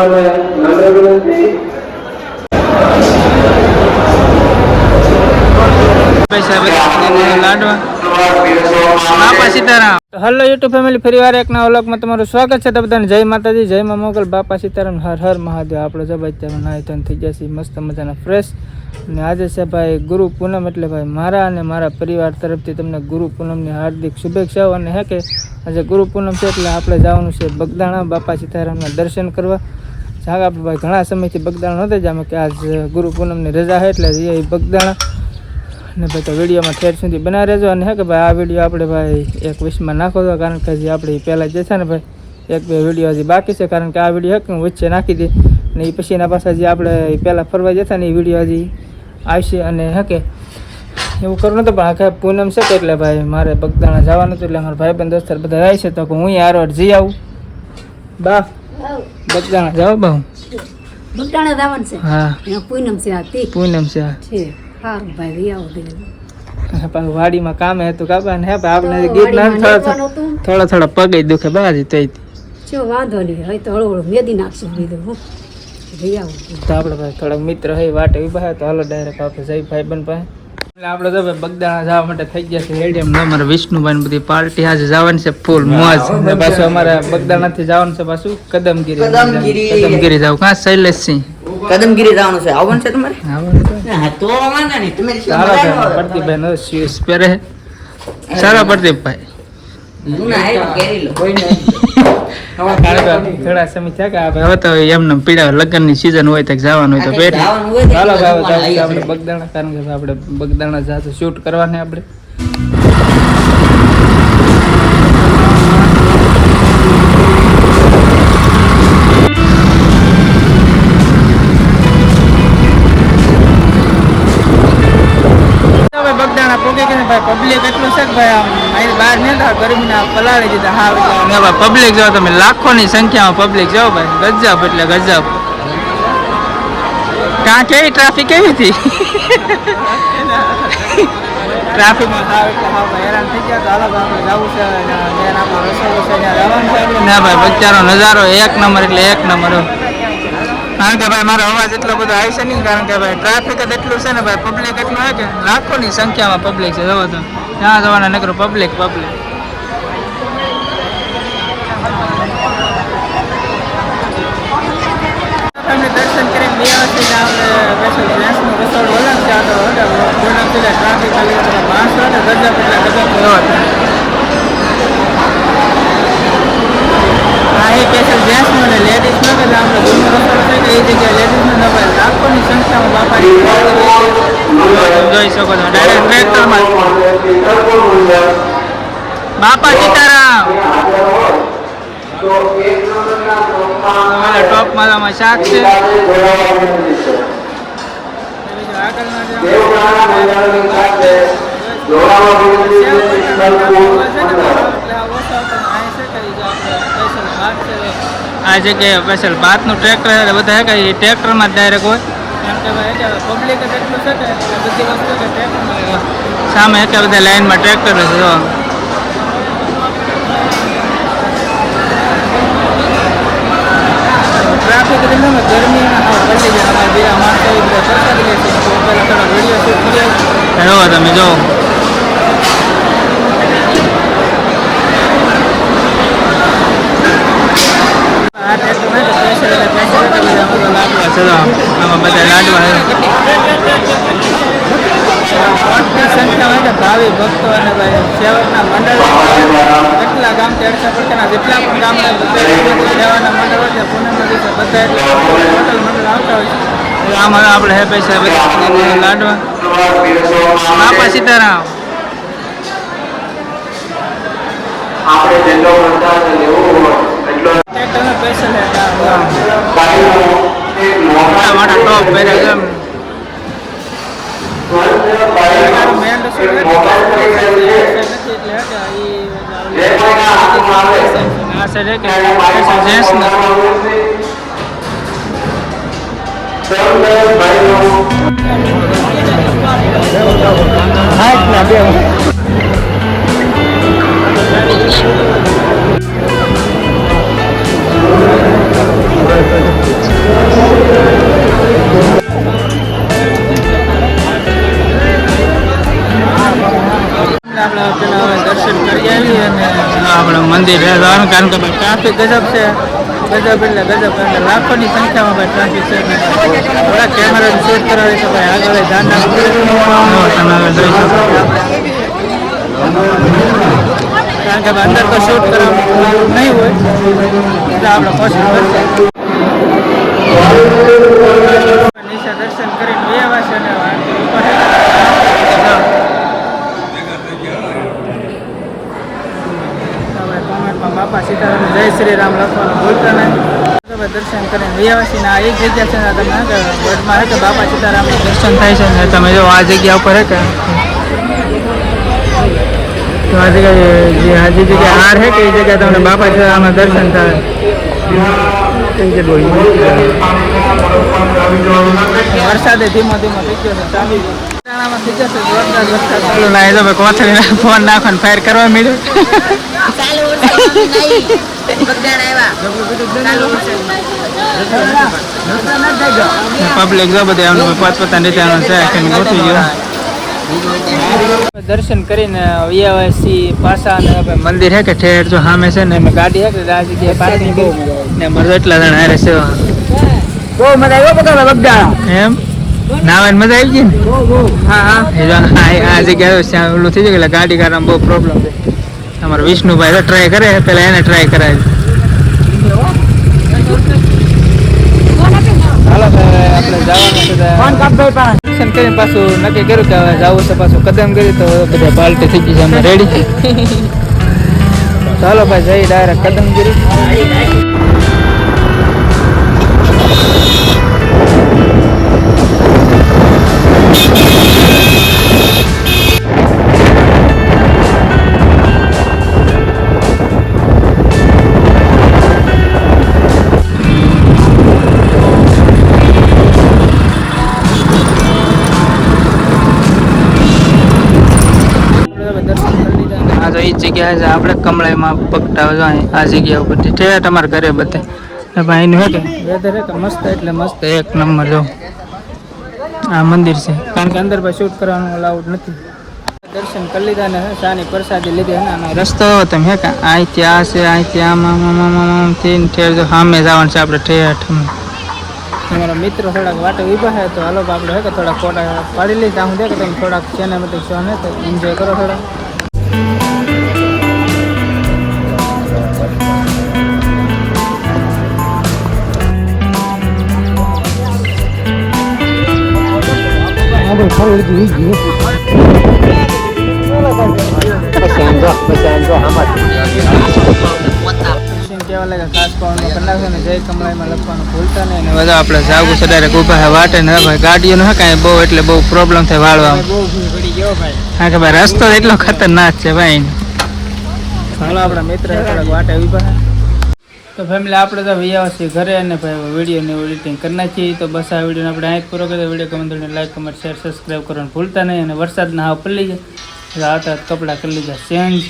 Hello YouTube family, ફરી વાર એક નવા વ્લોગમાં તમારું સ્વાગત છે. તો બધાને જય માતાજી, જય મા મોગલ, બાપા સીતારામ, હર હર મહાદેવ. આપણે જબ અત્યારે નાયતન થઈ જશે મસ્ત મજાના ફ્રેશ. અને આજે છે ભાઈ ગુરુ પૂનમ, એટલે ભાઈ મારા અને મારા પરિવાર તરફથી તમને ગુરુ પૂનમની હાર્દિક શુભેચ્છાઓ. અને હે કે આજે ગુરુ પૂનમ છે એટલે આપણે જવાનું છે બગદાણા બાપા સીતારામના દર્શન કરવા. જાગ આપણે ભાઈ ઘણા સમયથી બગદાણા નહોતા જામે કે આજ ગુરુ પૂનમની રજા છે એટલે જઈએ બગદાણા. ને ભાઈ તો વિડીયોમાં ઠેર સુધી બનાવી રહેજો. અને હે કે ભાઈ આ વિડીયો આપણે ભાઈ એક વિશમાં નાખો તો, કારણ કે હજી આપણે પહેલાં જે છે ને ભાઈ એક બે વિડીયો હજી બાકી છે. કારણ કે આ વિડીયો હે કે હું વચ્ચે નાખી દે ને એ પછીના પાછા જે આપણે પહેલાં ફરવા જતા ને એ વિડીયો હજી આવશે. અને હે કે એવું કરવું નતું, પણ આખા પૂનમ છે એટલે ભાઈ મારે બગદાણા જવાનું હતું. એટલે મારા ભાઈબંધ દોસ્તાર બધા આવે છે તો હું યાર જઈ આવું. બા બગદાણા જાઓ બા? બગદાણા જવાનું છે. હા પૂનમ છે. આ પૂનમ છે. સારું ભાઈ, આવો વાડીમાં કામે હતું કાપા ને આપણે ગીત ના થોડા પગે દુખે બાજી તો વાંધો નહીં, હવે તો હળવું મેદી નાખશું લીધું. તો આપણે ભાઈ થોડાક મિત્ર હોય વાટે ઉભા તો હાલો ડાયરેક્ટ આપણે જઈ ભાઈ બન પાસે. એટલે આપણે તો ભાઈ બગદાણા જવા માટે થઈ ગયા છે રેડી. એમ અમારે વિષ્ણુભાઈ બધી પાર્ટી આજે જવાની છે ફૂલ મોજ. ને પાછું અમારે બગદાણા થી જવાનું છે પાછું કદમગીરી જવું. કાં શૈલેષસિંહ કદમગીરી જવાનું છે, આવવાનું છે તમારે? તો વાંધો નહીં, તમે પ્રદીપભાઈ શૂઝ પહેરે સારા. પ્રદીપભાઈ થોડા સમય થયા કે હવે તો એમને પીડા લગ્ન ની સીઝન હોય તો જવાનું હોય તો પહેરી ચાલો આપણે બગદાણા. કારણ કે આપણે બગદાણા જાતે શૂટ કરવાને આપણે. પબ્લિક એટલું છે કે ભાઈ બહાર નહીં ગરમીના પલાળી દીધા. હા પબ્લિક જાઓ તમે, લાખોની સંખ્યામાં પબ્લિક જાઓ ભાઈ. ગજબ એટલે ગજબ. કાં કેવી ટ્રાફિક કેવી હતી ટ્રાફિકમાં હેરાન થઈ ગયા. તો હાલો આપણે જવું છે ના ભાઈ. બચારો નજારો એક નંબર એટલે એક નંબર. કારણ કે ભાઈ મારો અવાજ એટલો બધો આવે છે નહીં, કારણ કે ભાઈ ટ્રાફિક જ એટલું છે ને ભાઈ. પબ્લિક એટલું હોય કે લાખોની સંખ્યામાં પબ્લિક છે. જવો તો ત્યાં જવાના નકરું પબ્લિક. દર્શન કરીને બે વર્ષથી આપણે રસોડ વલણ ત્યાં તો ટ્રાફિક માણસો ને ગજબ એટલે ગજબ સ્પેશિયલ જેન્ટ્સનો અને લેડીઝનો કે આપણે જૂનો રસ્તો છે કે એ જગ્યાએ લેડીઝનો નંબર લાખોની સંખ્યામાં બાપા જોઈ શકો છો. ડાયરેક્ટ ટ્રેક્ટરમાં બાપા સીતારામ ટોપમાં આમાં શાક છે. આ જગ્યાએ સ્પેશિયલ ભાતનું ટ્રેક્ટર છે. બધા કે ટ્રેક્ટરમાં ડાયરેક્ટ હોય. કારણ કે પબ્લિક એટલું છે કે બધી વસ્તુ કે ટ્રેક્ટરમાં સામે એટલા બધા લાઈનમાં ટ્રેક્ટર છે. જો ટ્રાફિક ગરમી પડી જાય. અમારા બીજા માણસો પ્રસાદી લે છે. પહેલાં થોડા વિડીયો શૂટ કરી આવો તમે જો. આમાં બધા લાડવા સંખ્યામાં ભાવિ ભક્તો અને ભાઈ સેવકના મંડળ કેટલા ગામ તેડસા પડતાના જેટલા પણ ગામના સેવાના મંડળ હોય છે પૂનમના દિવસે બધા એટલા હોટલ મંડળ આવતા હોય છે. આમાં આપણે હે પૈસા લાડવા બાપા સીતારામ. પૈસા ટોપ પહેર્યા હવે દર્શન કરી આવી અને આપણે મંદિર જવાનું, કારણ કે ભાઈ ટ્રાફિક ગજબ છે, ગજબ એટલે લાખોની સંખ્યામાં ભાઈ ટ્રાફિક છે. થોડા કેમેરા શૂટ કરાવી છે ભાઈ, આગળ ધ્યાન રાખવું તમે આગળ જોઈ શકો, કારણ કે અંદર તો શૂટ કરવાનું નહીં હોય એટલે આપણે કોશિશ કરશે. નીચે દર્શન કરીને વ્યવા છે ને કોમેન્ટમાં બાપા સીતારામ જય શ્રી રામ લખવાનું ભૂલતા નહીં. દર્શન કરીને વ્યવાસી ને આ એક જગ્યા છે ને તમે વર્ડમાં હે કે બાપા સીતારામનું દર્શન થાય છે ને તમે જો આ જગ્યા ઉપર હે કે તો આ જગ્યાએ જે જગ્યા હાર હે કે એ જગ્યા તમને બાપા સીતારામના દર્શન થાય. વરસાદે ધીમો ધીમો થઈ ગયો છે, ચાલુ થઈ જશે જોરદાર વરસાદ ચાલુ ના તો કોથળીને ફોન નાખવાનો ફાયર કરવા મળ્યો. પબ્લિક જો બધી આમ પોતપોતાની રીતે આનું છે ગોઠવી ગયો. દર્શન કરીને વ્યવાસી પાછા મંદિર હે કે ઠેર જો સામે છે ને ગાડી હે કે આ જગ્યાએ પાર્કિંગ ને મારે એટલા જણા હારે છે. બહુ મજા આવ્યો બગડા બગડા એમ નાવાની મજા આવી ગઈ ને. હા આ જગ્યાએ ઓલું થઈ જાય એટલે ગાડી કાઢવામાં બહુ પ્રોબ્લેમ છે. અમારે વિષ્ણુભાઈ તો ટ્રાય કરે, પેલા એને ટ્રાય કરાવી. હાલો આપણે જવાનું છે દર્શન કરીને પાછું નક્કી કર્યું કે હવે જવું છે પાછું કદમગીરી, તો બધા પાલટી થઈ ગઈ છે અમે રેડી. ચાલો ભાઈ જઈ ડાયરેક્ટ કદમગીરી. એ જગ્યા છે આપણે કમળાઈમાં પગટા જો આ જગ્યા ઉપર ઠેઠ તમારા ઘરે બધે ભાઈનું હે કે વેધર હે કે મસ્ત એટલે મસ્ત એક નંબર. જો આ મંદિર છે, કારણ કે અંદર ભાઈ શૂટ કરવાનું અલાઉડ નથી. દર્શન કરી લીધા ને શાની પ્રસાદી લીધી ને આનો રસ્તો તમે હે કે અહીંથી આ છે, અહીંથી આમથી ઠેર જો સામે જવાનું છે આપણે ઠેઠ. તમારા મિત્રો થોડાક વાટે ઊભા છે તો હાલો આપણે હે કે થોડાક ફોટા પાડી લઈ ત્યાં દે કે તમે થોડાક સિનેમેટિક શો ને તો એન્જોય કરો થોડા. કેવા લાગે ખાસ પાવાનું કરી નાખો ને જય કમળાઈમાં લખવાનું ભૂલતા નહીં. ને બધા આપણે જાગું છે ડાયરેક્ટ ઊભા છે વાટે ને ભાઈ ગાડીઓનો હે કાંઈ બહુ એટલે બહુ પ્રોબ્લેમ થાય વાળવા. હા કે ભાઈ રસ્તો એટલો ખતરનાક છે ભાઈ. હાલો આપણા મિત્ર થોડાક વાટે ઊભા છે. તો ફેમિલી આપણે તો વ્યાવા છીએ ઘરે અને ભાઈ વિડીયોને એડિટિંગ કરી નાખીએ. તો બસ આ વિડીયોને આપણે અહીં જ પૂરો કરીએ. વિડીયો ગમે તો લાઈક કમેન્ટ શેર સબસ્ક્રાઈબ કરવાનું ભૂલતા નહીં. અને વરસાદના હાવ પડી જાય એટલે આવતા કપડાં કરી લીધા ચેન્જ.